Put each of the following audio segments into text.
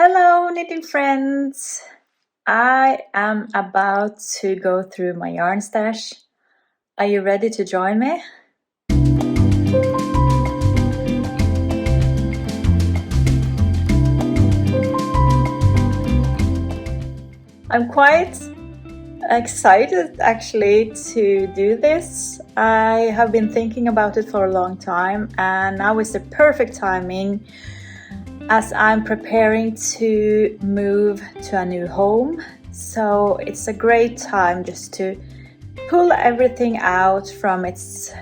Hello, knitting friends! I am about to go through my yarn stash. Are you ready to join me? I'm quite excited actually to do this. I have been thinking about it for a long time, and now is the perfect timing as I'm preparing to move to a new home. So it's a great time just to pull everything out from its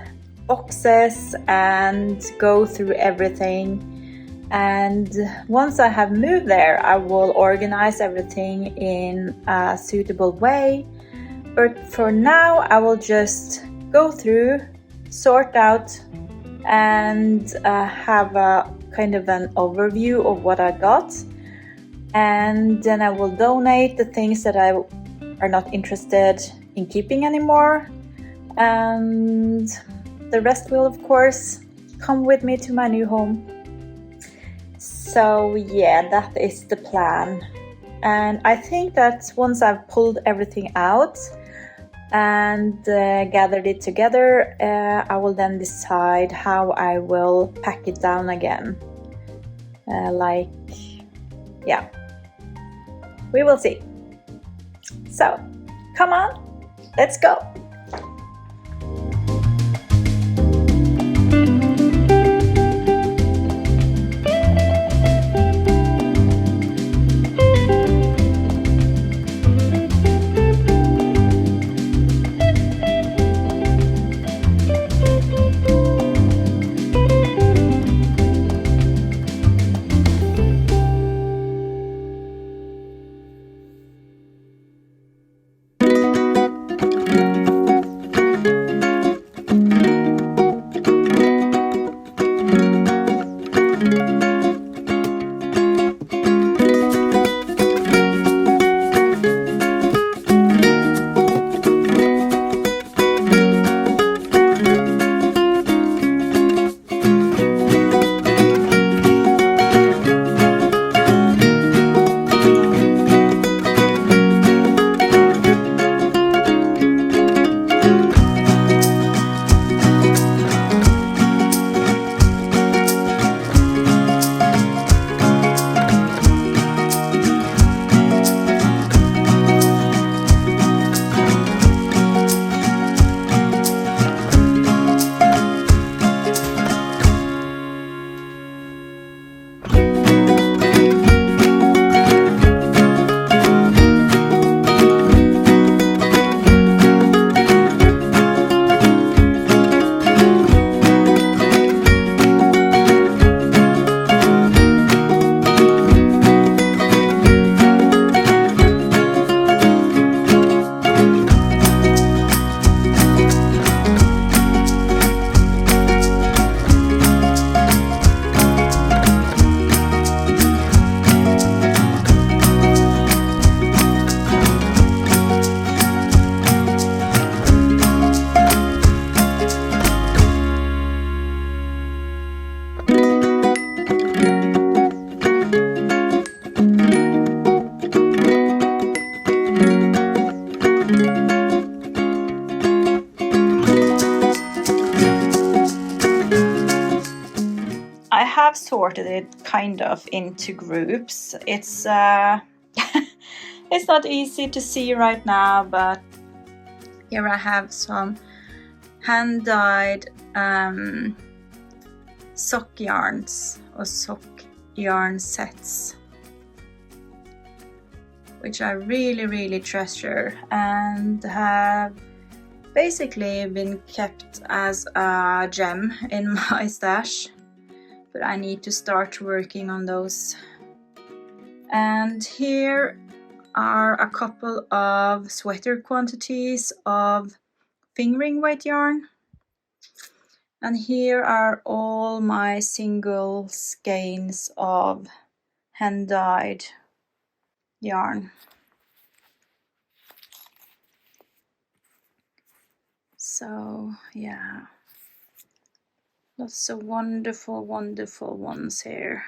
boxes and go through everything. And once I have moved there, I will organize everything in a suitable way. But for now, I will just go through, sort out, and have a kind of an overview of what I got. And then I will donate the things that I are not interested in keeping anymore. And the rest will, of course, come with me to my new home. So yeah, that is the plan. And I think that once I've pulled everything out and gathered it together, I will then decide how I will pack it down again. We will see. So, come on, let's go! I have sorted it kind of into groups. It's it's not easy to see right now, but here I have some hand-dyed sock yarns or sock yarn sets, which I really treasure and have basically been kept as a gem in my stash. But I need to start working on those. And here are a couple of sweater quantities of fingering weight yarn. And here are all my single skeins of hand-dyed yarn. So yeah, lots of wonderful ones here.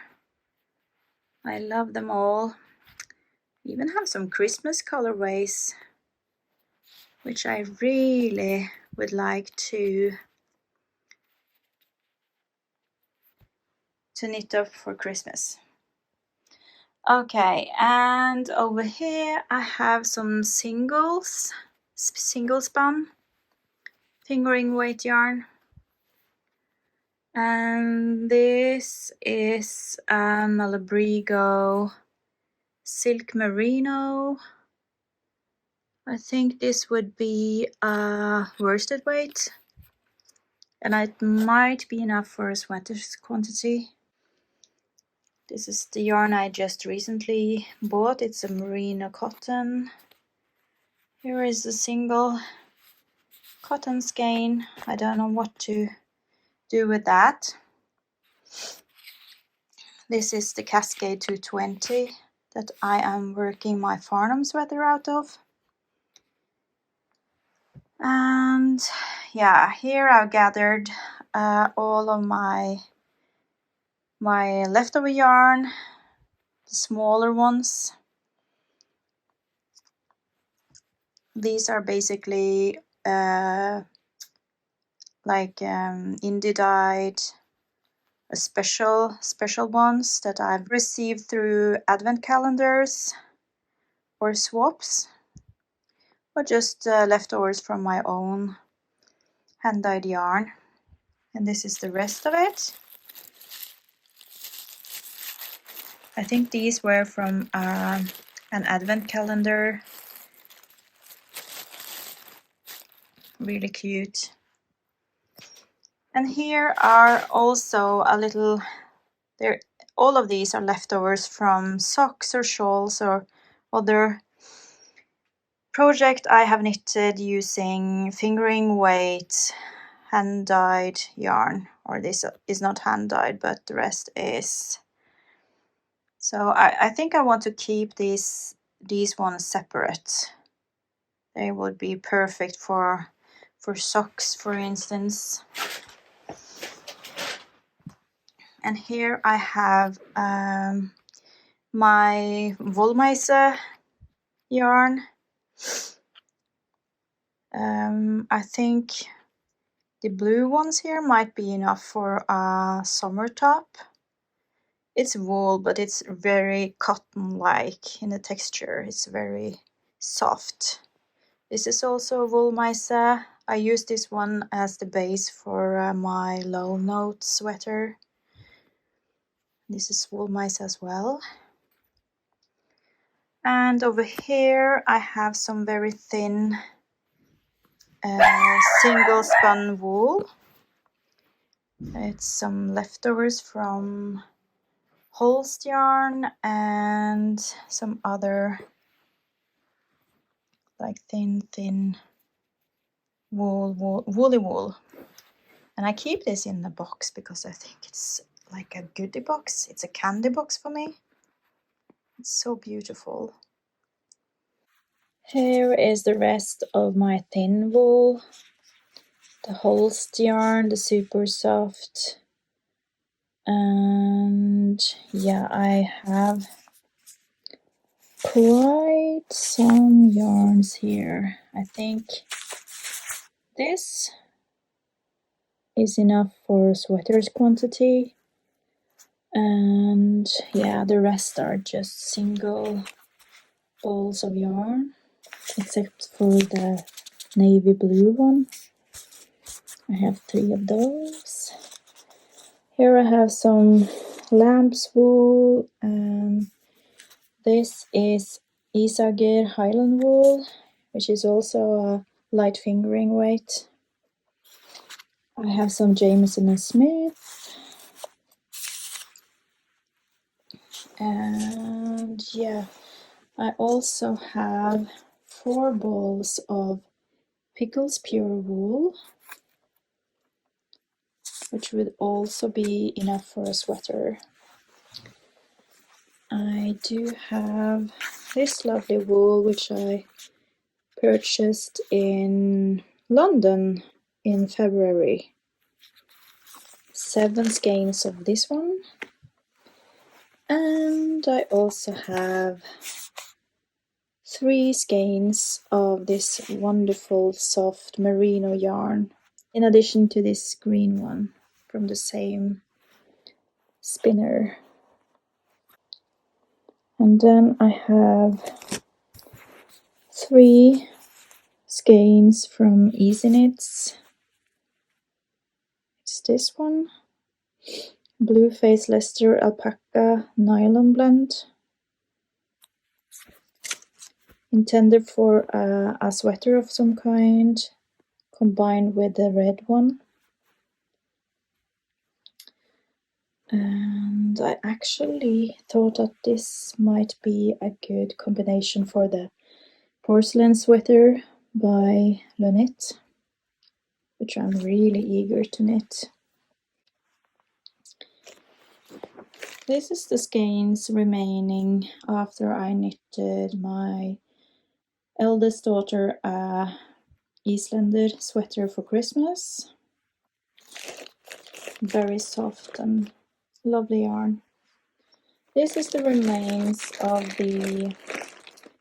I love them all. Even have some Christmas colorways, which I really would like to knit up for Christmas. Okay, and over here I have some single spun fingering weight yarn, and this is Malabrigo Silk Merino. I think this would be a worsted weight, and it might be enough for a sweater's quantity. This is the yarn I just recently bought. It's a merino cotton. Here is the single cotton skein. I don't know what to do with that. This is the Cascade 220 that I am working my Farnham sweater out of. And yeah, here I've gathered all of my leftover yarn, the smaller ones. These are basically like indie dyed special ones that I've received through advent calendars or swaps, or just leftovers from my own hand dyed yarn. And this is the rest of it. I think these were from an advent calendar. Really cute. And here are also a little, all of these are leftovers from socks or shawls or other project I have knitted using fingering weight hand dyed yarn, or this is not hand dyed, but the rest is. So I think I want to keep these ones separate. They would be perfect for socks, for instance. And here I have my Wollmeise yarn. I think the blue ones here might be enough for a summer top. It's wool, but it's very cotton-like in the texture. It's very soft. This is also Wollmeise. I use this one as the base for my low note sweater. This is Wollmeise as well. And over here I have some very thin single spun wool. It's some leftovers from Holst yarn and some other like thin woolly wool. And I keep this in the box because I think it's like a goodie box. It's a candy box for me. It's so beautiful. Here is the rest of my thin wool. The Holst yarn, the super soft. And yeah, I have quite some yarns here. I think this is enough for sweater's quantity. And yeah, the rest are just single balls of yarn, except for the navy blue one. I have 3 of those. Here I have some lamb's wool, and this is Isager Highland wool, which is also a light fingering weight. I have some Jameson and Smith. And yeah, I also have 4 balls of Pickles Pure Wool, which would also be enough for a sweater. I do have this lovely wool, which I purchased in London in February. 7 skeins of this one. And I also have 3 skeins of this wonderful soft merino yarn, in addition to this green one from the same spinner. And then I have 3 skeins from Easy Knits. It's this one, Blue Face Leicester Alpaca Nylon Blend, intended for a sweater of some kind, combined with the red one. And I actually thought that this might be a good combination for the porcelain sweater by Lunit, which I'm really eager to knit. This is the skeins remaining after I knitted my eldest daughter a Islander sweater for Christmas. Very soft and lovely yarn. This is the remains of the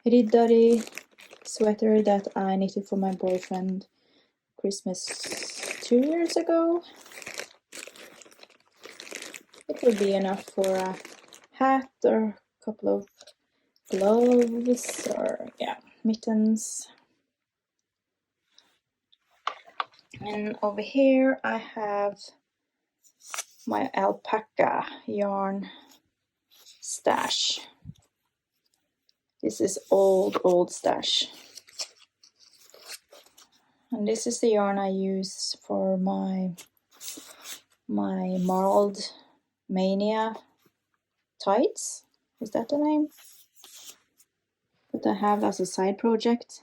Riddari sweater that I knitted for my boyfriend Christmas 2 years ago. It will be enough for a hat or a couple of gloves or mittens. And over here I have my alpaca yarn stash. This is old stash. And this is the yarn I use for my Marled Mania tights. Is that the name? That I have as a side project.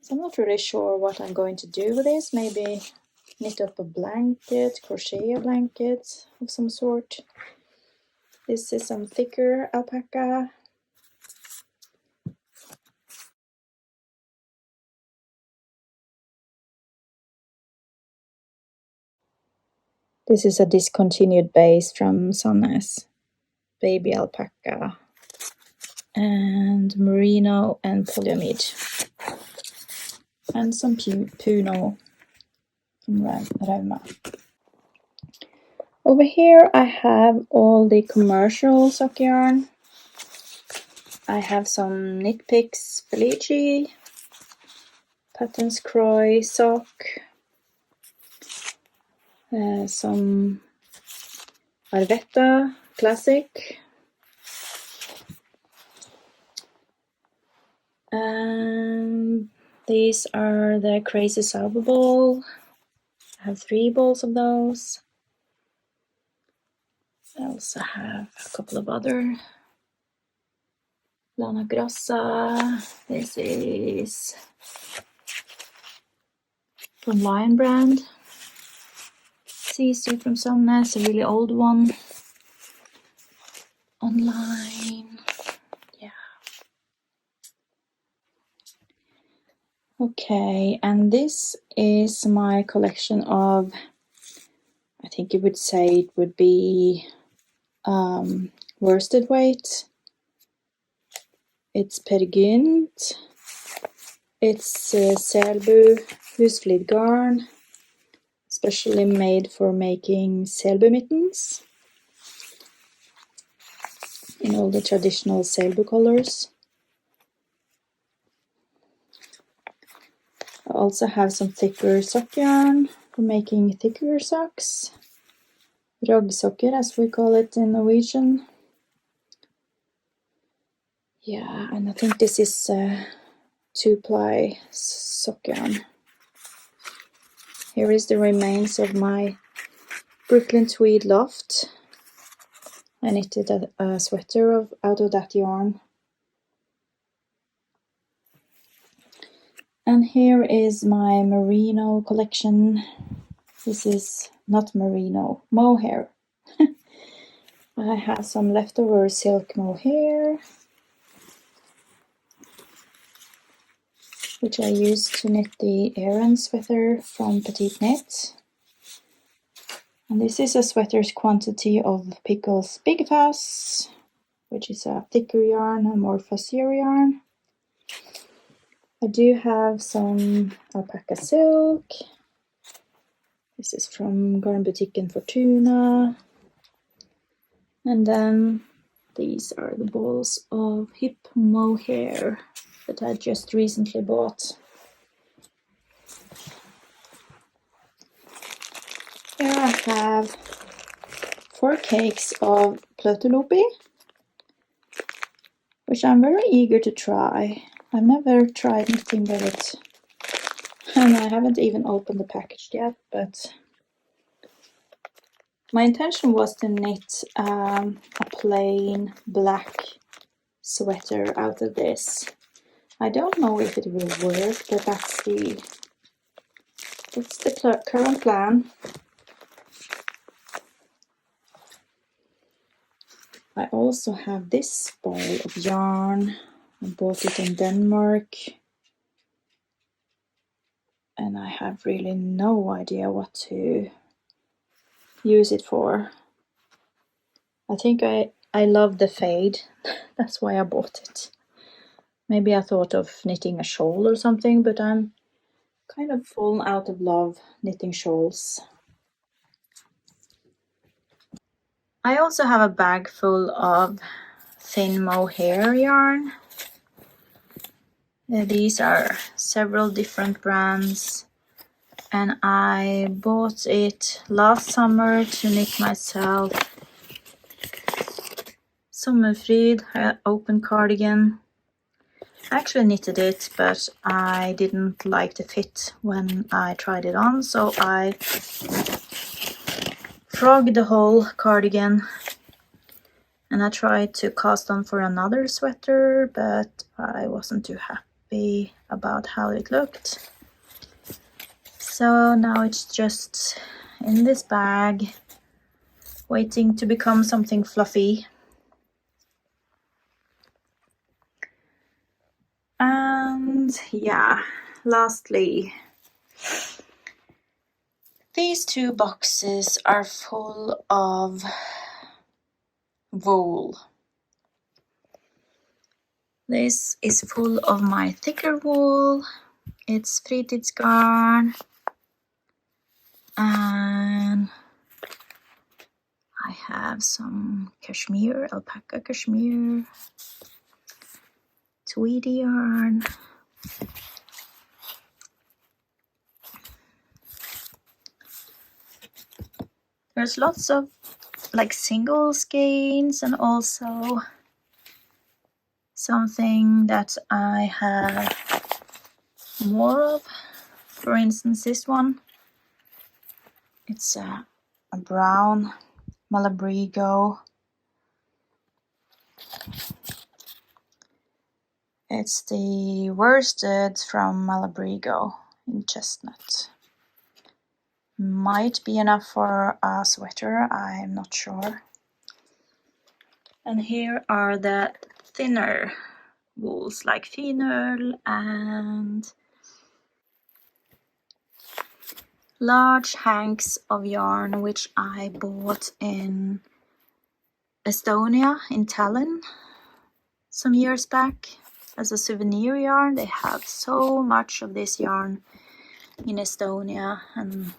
So I'm not really sure what I'm going to do with this. Maybe knit up a blanket, crochet a blanket of some sort. This is some thicker alpaca. This is a discontinued base from Sannes, baby alpaca, and merino and polyamide, and some puno from Rauma. Over here I have all the commercial sock yarn. I have some Knit Picks Felici, Patterns Croy sock, some Arvetta Classic, and these are the Crazy Salvo Ball. I have 3 balls of those. I also have a couple of other Lana Grossa. This is from Lion Brand. Sisu from Somnes, a really old one. Online. Yeah. Okay, and this is my collection of, I think you would say it would be worsted weight. It's Per Gynt. It's Selbu husflid garn, specially made for making Selbu mittens in all the traditional Selbu colors. I also have some thicker sock yarn for making thicker socks. Raggsokker, as we call it in Norwegian. Yeah, and I think this is 2-ply sock yarn. Here is the remains of my Brooklyn Tweed Loft. I knitted a sweater out of that yarn. And here is my merino collection. This is not merino, mohair. I have some leftover silk mohair, which I used to knit the Aran sweater from Petite Knit. And this is a sweater's quantity of Pickles Big Fuss, which is a thicker yarn, a more fussier yarn. I do have some alpaca silk. This is from Garn Boutique in Fortuna. And then these are the balls of hip mohair that I just recently bought. Here I have 4 cakes of Plötulopi, which I'm very eager to try. I've never tried knitting with it, and I haven't even opened the package yet, but my intention was to knit a plain black sweater out of this. I don't know if it will work, but that's the current plan. I also have this ball of yarn. I bought it in Denmark, and I have really no idea what to use it for. I think I love the fade. That's why I bought it. Maybe I thought of knitting a shawl or something, but I'm kind of fallen out of love knitting shawls. I also have a bag full of thin mohair yarn. These are several different brands, and I bought it last summer to knit myself Sommerfrid open cardigan. I actually knitted it, but I didn't like the fit when I tried it on, so I frogged the whole cardigan, and I tried to cast on for another sweater, but I wasn't too happy about how it looked. So now it's just in this bag, waiting to become something fluffy. And yeah, lastly, these 2 boxes are full of wool. This is full of my thicker wool. It's fritidsgarn, and I have some cashmere, alpaca cashmere, tweedy yarn. There's lots of like single skeins, and also something that I have more of. For instance, this one. It's a brown Malabrigo. It's the worsted from Malabrigo in chestnut. Might be enough for a sweater, I'm not sure. And here are the thinner wools like finer and large hanks of yarn, which I bought in Estonia, in Tallinn, some years back as a souvenir yarn. They have so much of this yarn in Estonia and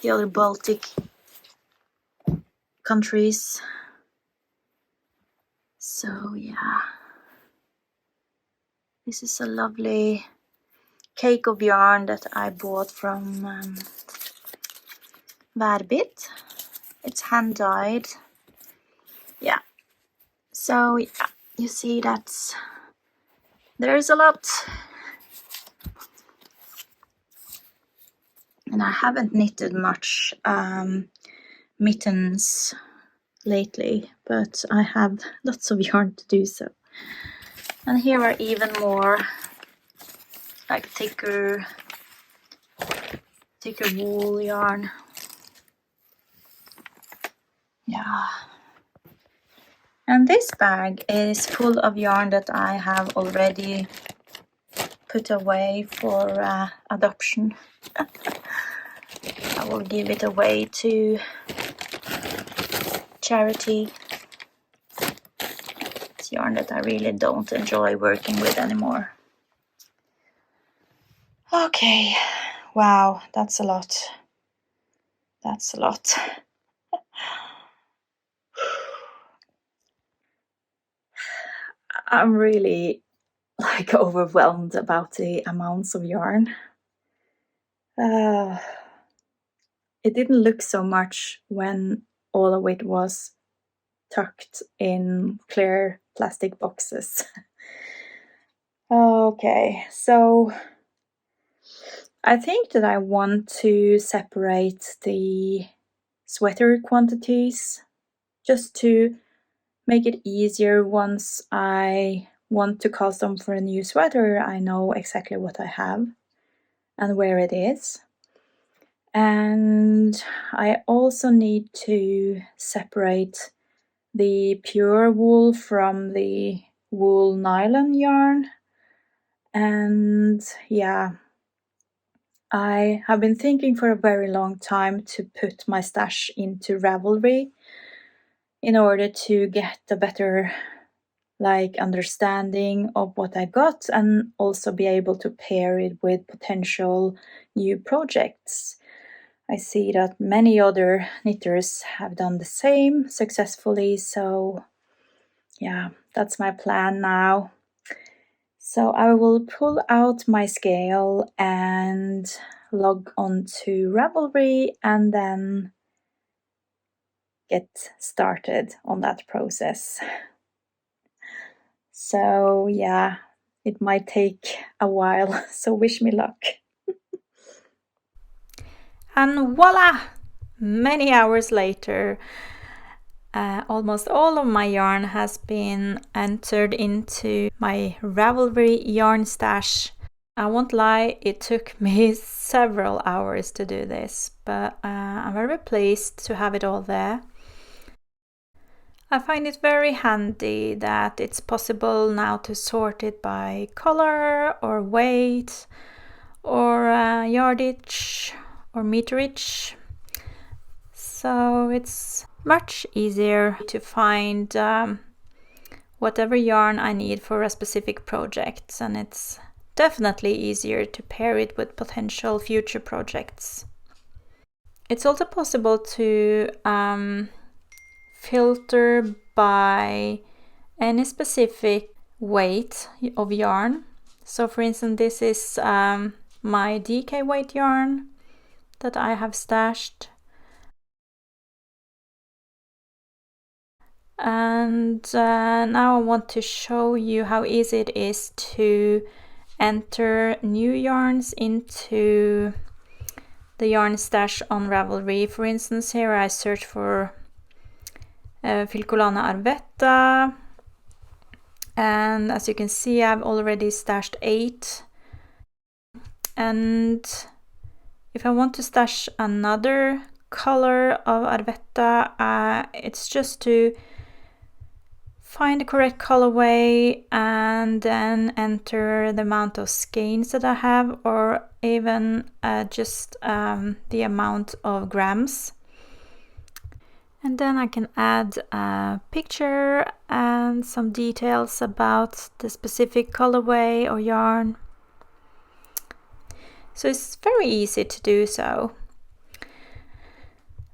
the other Baltic countries. So yeah, this is a lovely cake of yarn that I bought from Verbit. It's hand dyed. Yeah, so yeah, you see there's a lot. And I haven't knitted much mittens lately, but I have lots of yarn to do so. And here are even more like thicker wool yarn. Yeah. And this bag is full of yarn that I have already put away for adoption. I will give it away to charity. It's yarn that I really don't enjoy working with anymore. Okay, wow, that's a lot. That's a lot. I'm really overwhelmed about the amounts of yarn. It didn't look so much when all of it was tucked in clear plastic boxes. Okay, so I think that I want to separate the sweater quantities just to make it easier. Once I want to custom for a new sweater, I know exactly what I have and where it is. And I also need to separate the pure wool from the wool nylon yarn. And yeah, I have been thinking for a very long time to put my stash into Ravelry in order to get a better understanding of what I got and also be able to pair it with potential new projects. I see that many other knitters have done the same successfully, so yeah, that's my plan now. So I will pull out my scale and log on to Ravelry and then get started on that process. So yeah, it might take a while, so wish me luck. And voila! Many hours later, almost all of my yarn has been entered into my Ravelry yarn stash. I won't lie, it took me several hours to do this, but I'm very pleased to have it all there. I find it very handy that it's possible now to sort it by color or weight or yardage or meterage. So it's much easier to find whatever yarn I need for a specific project, and it's definitely easier to pair it with potential future projects. It's also possible to filter by any specific weight of yarn. So for instance, this is my DK weight yarn that I have stashed. And now I want to show you how easy it is to enter new yarns into the yarn stash on Ravelry. For instance, here I search for Filcolana Arvetta, and as you can see, I've already stashed 8. And if I want to stash another color of Arvetta, it's just to find the correct colorway and then enter the amount of skeins that I have, or even just the amount of grams. And then I can add a picture and some details about the specific colorway or yarn. So it's very easy to do so.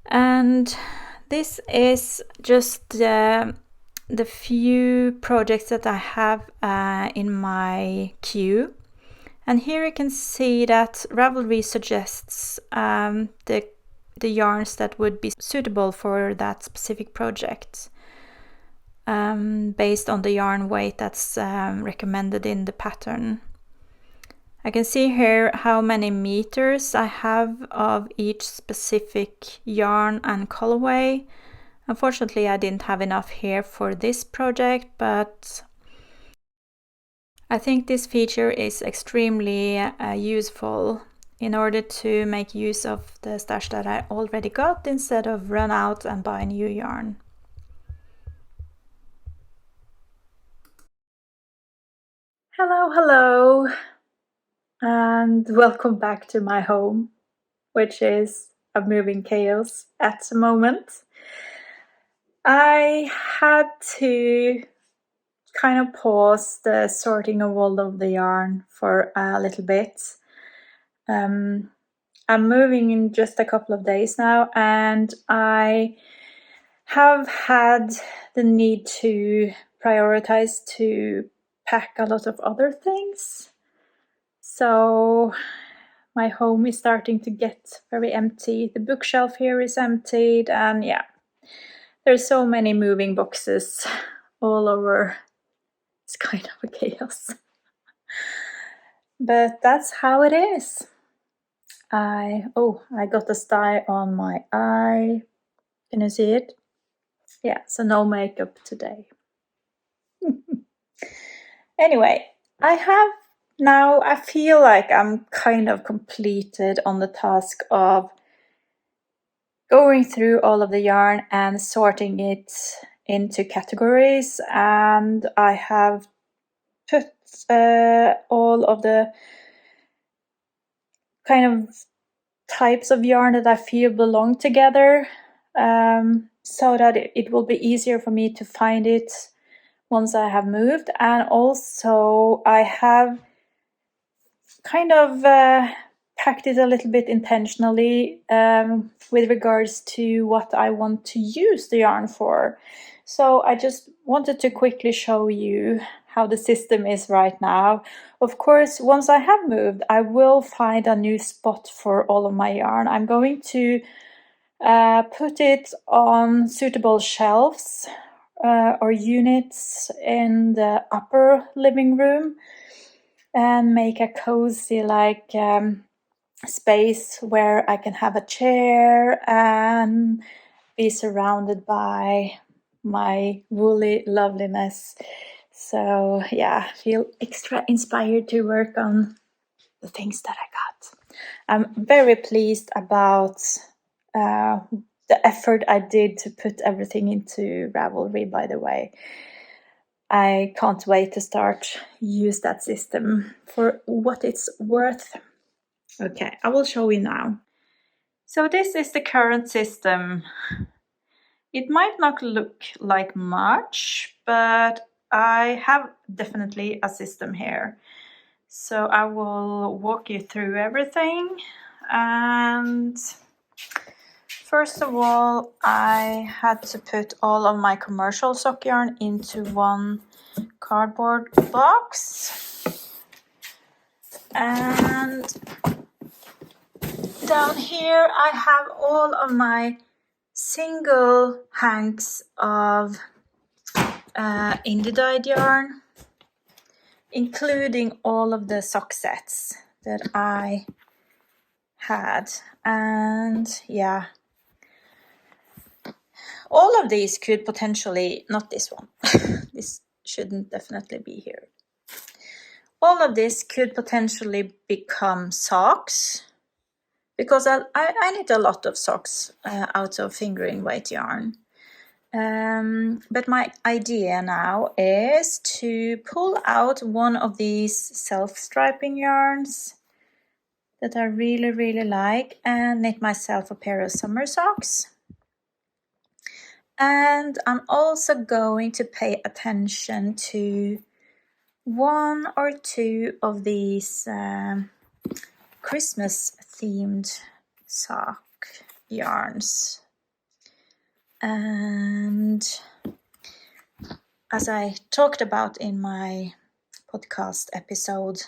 And this is just the few projects that I have in my queue. And here you can see that Ravelry suggests the yarns that would be suitable for that specific project based on the yarn weight that's recommended in the pattern. I can see here how many meters I have of each specific yarn and colorway. Unfortunately, I didn't have enough here for this project, but I think this feature is extremely useful in order to make use of the stash that I already got instead of run out and buy new yarn. Hello, and welcome back to my home. which is a moving chaos at the moment. I had to kind of pause the sorting of all of the yarn for a little bit. I'm moving in just a couple of days now, and I have had the need to prioritize to pack a lot of other things. So my home is starting to get very empty. The bookshelf here is emptied, and yeah, there's so many moving boxes all over. It's kind of a chaos. But that's how it is. I got a sty on my eye. Can you see it? Yeah, so no makeup today. Anyway, I feel like I'm kind of completed on the task of going through all of the yarn and sorting it into categories, and I have put all of the kind of types of yarn that I feel belong together, so that it will be easier for me to find it once I have moved. And also I have kind of packed it a little bit intentionally with regards to what I want to use the yarn for. So I just wanted to quickly show you how the system is right now. Of course, once I have moved, I will find a new spot for all of my yarn. I'm going to put it on suitable shelves or units in the upper living room, and make a cozy space where I can have a chair and be surrounded by my woolly loveliness. So yeah, feel extra inspired to work on the things that I got. I'm very pleased about the effort I did to put everything into Ravelry, by the way. I can't wait to start use that system for what it's worth. Okay, I will show you now. So this is the current system. It might not look like much, but I have definitely a system here. So I will walk you through everything. And first of all, I had to put all of my commercial sock yarn into one cardboard box. And down here I have all of my single hanks of indie dyed yarn, including all of the sock sets that I had. And yeah, all of these could potentially, not this one, this shouldn't definitely be here. All of this could potentially become socks, because I need a lot of socks out of fingering weight yarn. But my idea now is to pull out one of these self-striping yarns that I really, really like and knit myself a pair of summer socks. And I'm also going to pay attention to one or two of these Christmas themed sock yarns. And as I talked about in my podcast episode,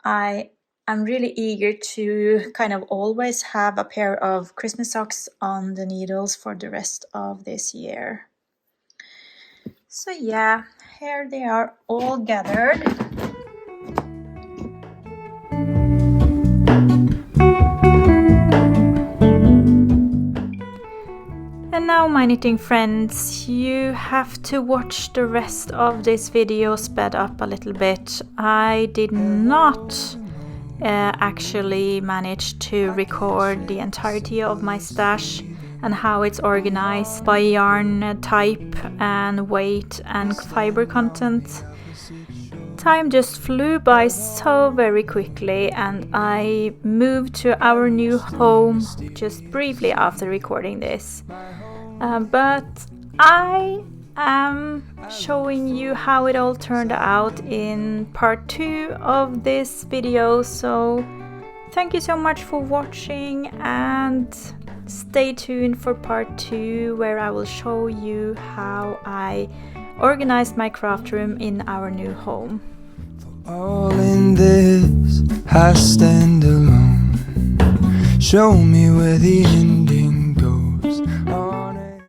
I am really eager to kind of always have a pair of Christmas socks on the needles for the rest of this year. So yeah, here they are all gathered. And now, my knitting friends, you have to watch the rest of this video sped up a little bit. I did not actually manage to record the entirety of my stash and how it's organized by yarn type and weight and fiber content. time just flew by so very quickly, and I moved to our new home just briefly after recording this. But I am showing you how it all turned out in part 2 of this video, so thank you so much for watching, and stay tuned for part 2 where I will show you how I organized my craft room in our new home. All in this, I stand alone. Show me where the end is.